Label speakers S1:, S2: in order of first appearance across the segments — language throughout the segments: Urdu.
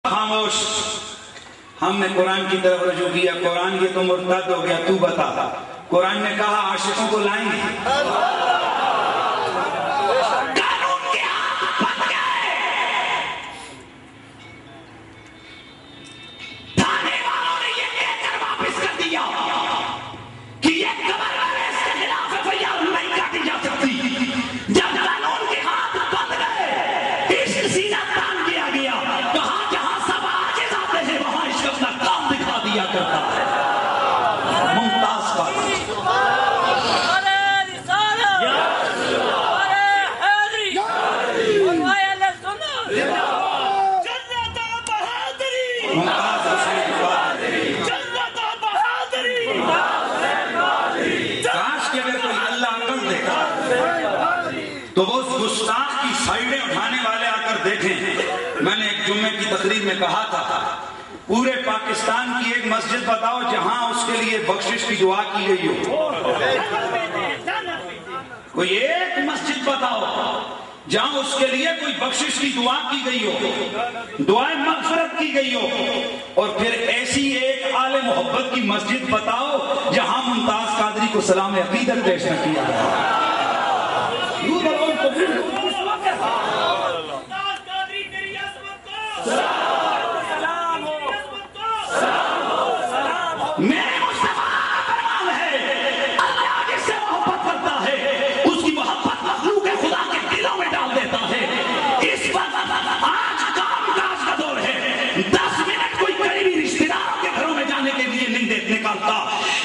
S1: خاموش. ہم نے قرآن کی طرف رجوع کیا. قرآن یہ تو مرتد ہو گیا, تو بتا. قرآن نے کہا عاشقوں کو لائیں گے. تو وہ اس گستاخ کی سائیڈیں اٹھانے والے آ کر دیکھیں. میں نے ایک جمعے کی تقریر میں کہا تھا پورے پاکستان کی ایک مسجد بتاؤ جہاں اس کے لیے بخشش کی دعا کی گئی ہو. کوئی ایک مسجد بتاؤ جہاں اس کے لیے کوئی بخشش کی دعا کی گئی ہو, دعائیں مغفرت کی گئی ہو. اور پھر ایسی ایک آل محبت کی مسجد بتاؤ جہاں ممتاز قادری کو سلام عقیدت پیش نہ کیا گیا.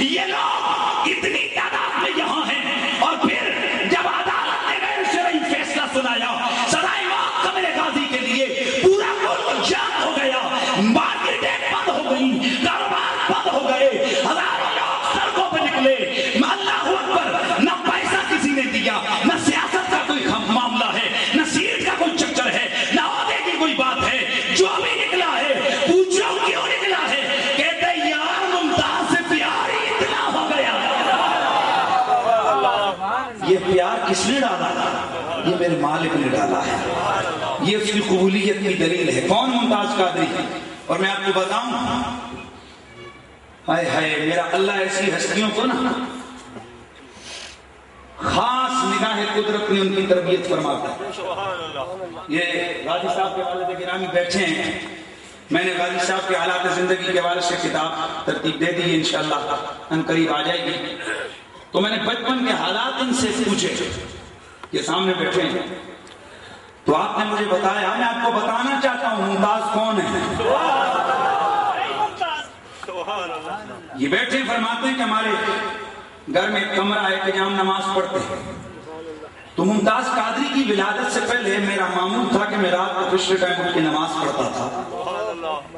S1: یہ لوگ اتنی تعداد میں یہاں ہیں اور پھر جب عدالت نے غیر شرعی فیصلہ سنایا, سزائے موت قمر غازی کے لیے پورا ملک جام ہو گیا, مارکیٹیں بند ہو گئی, کاروبار بند ہو گئے, ہزاروں لوگ سڑکوں پہ نکلے. اللہ اکبر, نہ پیسہ کسی نے دیا, نہ سیاست کا کوئی معاملہ ہے, نہ سیٹ کا کوئی چکر ہے, نہ عہدے کی کوئی بات ہے. جو بھی نکلا ہے پوچھو کیوں نکلا ہے, کہتے یار ممتاز سے پیار ہی اتنا ہو گیا. یہ پیار کس نے ڈالا؟ یہ میرے مالک نے ڈالا ہے. یہ اس کی قبولیت کی دلیل ہے. کون ممتاز قادری؟ اور میں آپ کو بتاؤں, ہائے ہائے میرا اللہ ایسی ہستیوں کو نا خاص نگاہ قدرت میں ان کی تربیت فرماتا ہے. یہ غازی صاحب کے والد گرامی بیٹھے ہیں, میں نے غازی صاحب کے حالات زندگی کے حوالے سے کتاب ترتیب دے دی, انشاءاللہ ان قریب آ جائے گی. تو میں نے بچپن کے حالات ان سے پوچھے, یہ سامنے بیٹھے ہیں, تو آپ نے مجھے بتایا. میں آپ کو بتانا چاہتا ہوں ممتاز کون ہے. یہ بیٹھے فرماتے ہیں کہ ہمارے گھر میں ایک کمرہ ہے کہ جہاں ہم نماز پڑھتے ہیں. تو ممتاز قادری کی ولادت سے پہلے میرا معمول تھا کہ میں رات کو پچھلے ٹائم اٹھ کے نماز پڑھتا تھا.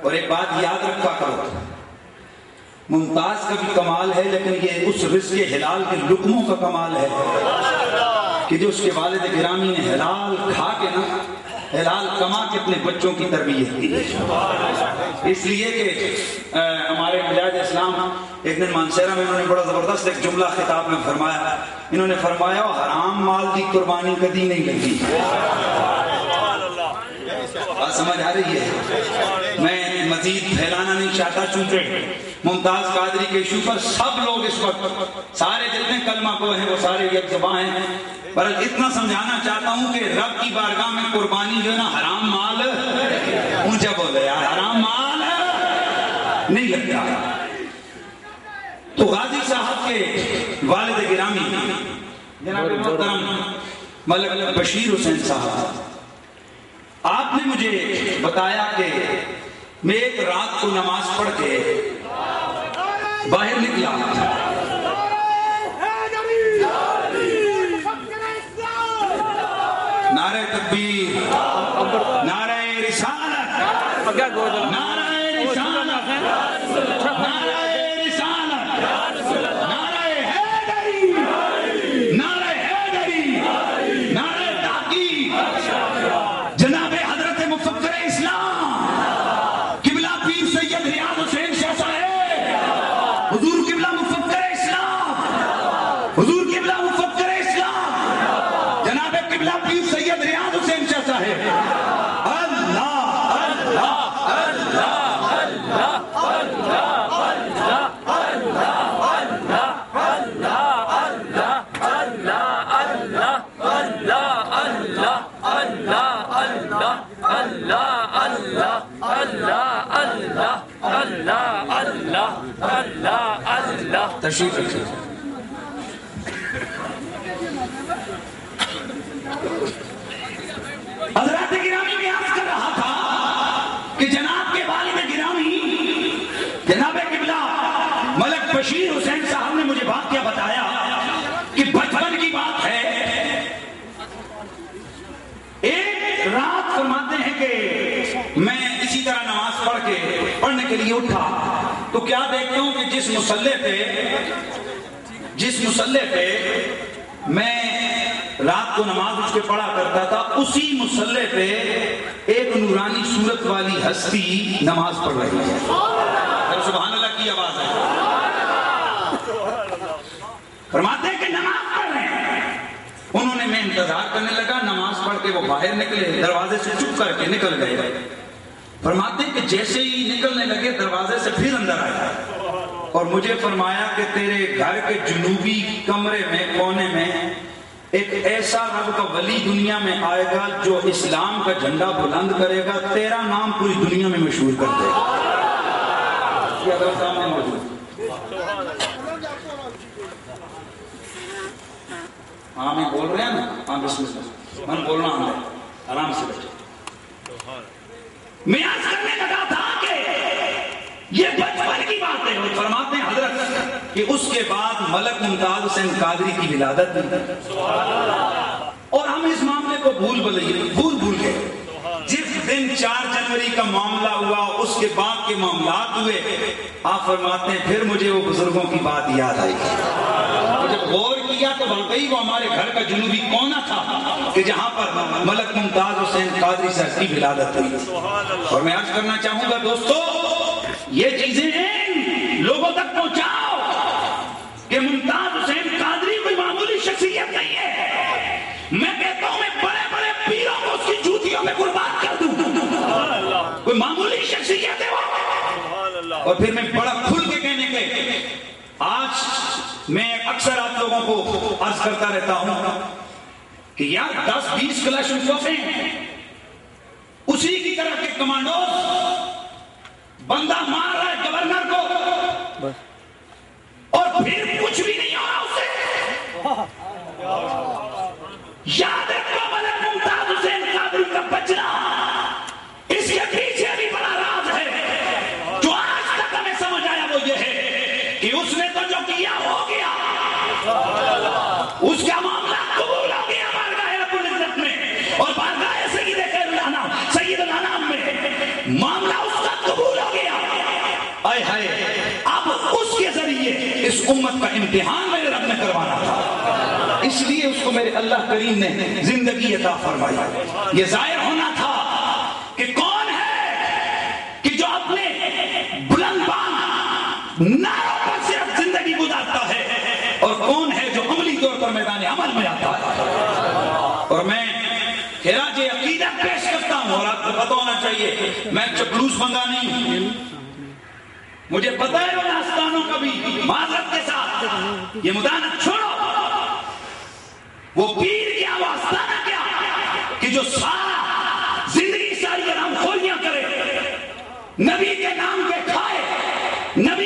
S1: اور ایک بات یاد رکھا کرو, ممتاز کا بھی کمال ہے لیکن یہ اس رزق حلال کے لقموں کا کمال ہے کہ جو اس کے والد گرامی نے حلال کھا کے نا, حلال کما کے اپنے بچوں کی تربیت کی. اس لیے کہ ہمارے مجاہد اسلام ایک دن مانسیرہ میں انہوں نے بڑا زبردست ایک جملہ خطاب میں فرمایا. انہوں نے فرمایا حرام مال کی قربانی کبھی نہیں لگی. بات سمجھ آ رہی ہے؟ میں مزید پھیلانا نہیں چاہتا چونکہ ممتاز قادری کے ایشو پر سب لوگ اس وقت سارے جتنے کلمہ کو ہیں وہ سارے یک زباں ہیں. پر اتنا سمجھانا چاہتا ہوں کہ رب کی بارگاہ میں قربانی جو ہے نا حرام مال, اونچا بولے یار, حرام مال نہیں لگتا. تو غازی صاحب کے والد گرامی جناب محترم ملک بشیر حسین صاحب, آپ نے مجھے بتایا کہ میں ایک رات کو نماز پڑھ کے باہر نکلا, نعرہ تکبیر, نعرہ رسالت, نعرہ رسالت, نعرہ رسالت, نعرہ حیدری, نعرہ حیدری, نعرہ تحقیق. جناب حضرت مفکر اسلام قبلہ پیر سید ریاض حسین شاہ صاحب, حضور قبلہ مفکر اسلام, حضور قبلہ مفکر اسلام جناب قبلہ پیر سید ریاض حسین شاہ صاحب. اللہ اللہ
S2: اللہ اللہ اللہ اللہ اللہ اللہ.
S1: تشریف رکھیے. حضرات گرامی میں عرض کر رہا تھا کہ جناب کے والد گرامی جناب قبلہ ملک بشیر حسین صاحب نے مجھے واقعہ بتایا کہ بچپن کی بات ہے. ایک رات فرماتے ہیں کہ میں اسی طرح نماز پڑھنے کے لیے اٹھا تو کیا دیکھتا ہوں کہ جس مصلے پہ میں رات کو نماز اس کے پڑھا کرتا تھا اسی مصلے پہ ایک نورانی صورت والی ہستی نماز پڑھ رہی ہے. سبحان اللہ کی آواز ہے. فرماتے ہیں کہ نماز پڑھ رہے ہیں. انہوں نے میں انتظار کرنے لگا. نماز پڑھ کے وہ باہر نکلے, دروازے سے چپ کر کے نکل گئے. فرماتے ہیں کہ جیسے ہی نکلنے لگے دروازے سے پھر اندر آیا اور مجھے فرمایا کہ تیرے گھر کے جنوبی کمرے میں کونے میں ایک ایسا رب کا ولی دنیا میں آئے گا جو اسلام کا جھنڈا بلند کرے گا, تیرا نام پوری دنیا میں مشہور کر دے گا. یہ ادھر سامنے موجود. ہاں میں بول رہے ہیں نا. ہاں بسم اللہ میں بولنا ہوں. آرام سے بیٹھے. میں عرض کرنے لگا تھا کہ یہ بچپن کی بات ہے. فرماتے ہیں حضرت کہ اس کے بعد ملک ممتاز حسین قادری کی ولادت ہوئی اور ہم اس معاملے کو بھول گئے. جس دن 4 جنوری کا معاملہ ہوا اس کے بعد کے معاملات ہوئے. آپ فرماتے ہیں پھر مجھے وہ بزرگوں کی بات یاد آئی. مجھے غور کیا تو واقعی وہ ہمارے گھر کا جنوبی کونا تھا کہ جہاں پر ملک ممتاز حسین قادری صاحب کی ولادت ہوئی. اور میں عرض کرنا چاہوں گا دوستو یہ چیزیں لوگوں تک پہنچاؤ کہ ممتاز حسین قادری کوئی معمولی شخصیت نہیں ہے. میں کہتا ہوں میں بڑے بڑے پیروں کو اس کی جوتیوں میں قربان کر دوں. کوئی معمولی شخصیت ہے وہ. اور پھر میں بڑا کھل کے کہنے کے آج میں اکثر آپ لوگوں کو عرض کرتا رہتا ہوں کہ یار 10-20 کلاشنکوف ہیں اسی کی طرح کے کمانڈوز بندہ مار رہا ہے گورنر کو اور پھر کچھ بھی نہیں ہو رہا اس سے. یاد رکھو ملک ممتاز حسین قادری کا بچنا اس کے پیچھے بھی بڑا راز ہے جو آج تک ہمیں سمجھ آیا. وہ یہ ہے کہ اس نے تو جو کیا ہو گیا, اس کا معاملہ قبول ہو گیا بارگاہ رب العزت میں اور بارگاہ سید الانام میں معاملہ اس کا قبول ہو گیا. آئے ہائے اب اس کے ذریعے اس امت کا امتحان میرے رب نے کروانا تھا, اس لیے اس کو میرے اللہ کریم نے زندگی عطا فرمائی. یہ ظاہر ہونا تھا کہ کون ہے کہ جو اپنے بلند بان نعروں پر صرف زندگی گزارتا ہے اور کون ہے جو عملی طور پر میدان عمل میں آتا ہے. اور میں خراج عقیدت پیش کرتا ہوں اور آپ کو پتہ ہونا چاہیے میں چپلوس بندہ نہیں ہوں. مجھے پتہ ہے ان آستانوں کا بھی معذرت کے ساتھ یہ مدانت چھوڑو. وہ پیر کیا وہ آستانہ کیا کہ جو سارا زندگی ساری حرام خوریاں کرے, نبی کے نام کے کھائے, نبی